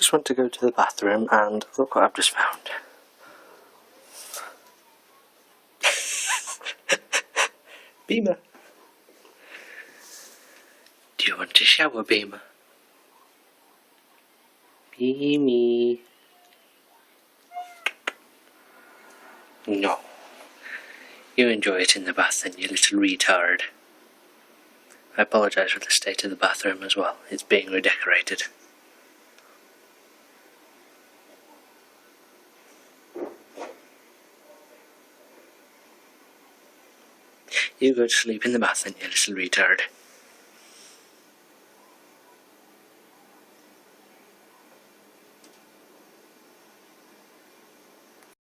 just want to go to the bathroom and look what I've just found. Beamer. Do you want to shower, Beamer? Beamy. No. You enjoy it in the bath then, you little retard. I apologise for the state of the bathroom as well. It's being redecorated. You go to sleep in the bath then, you little retard.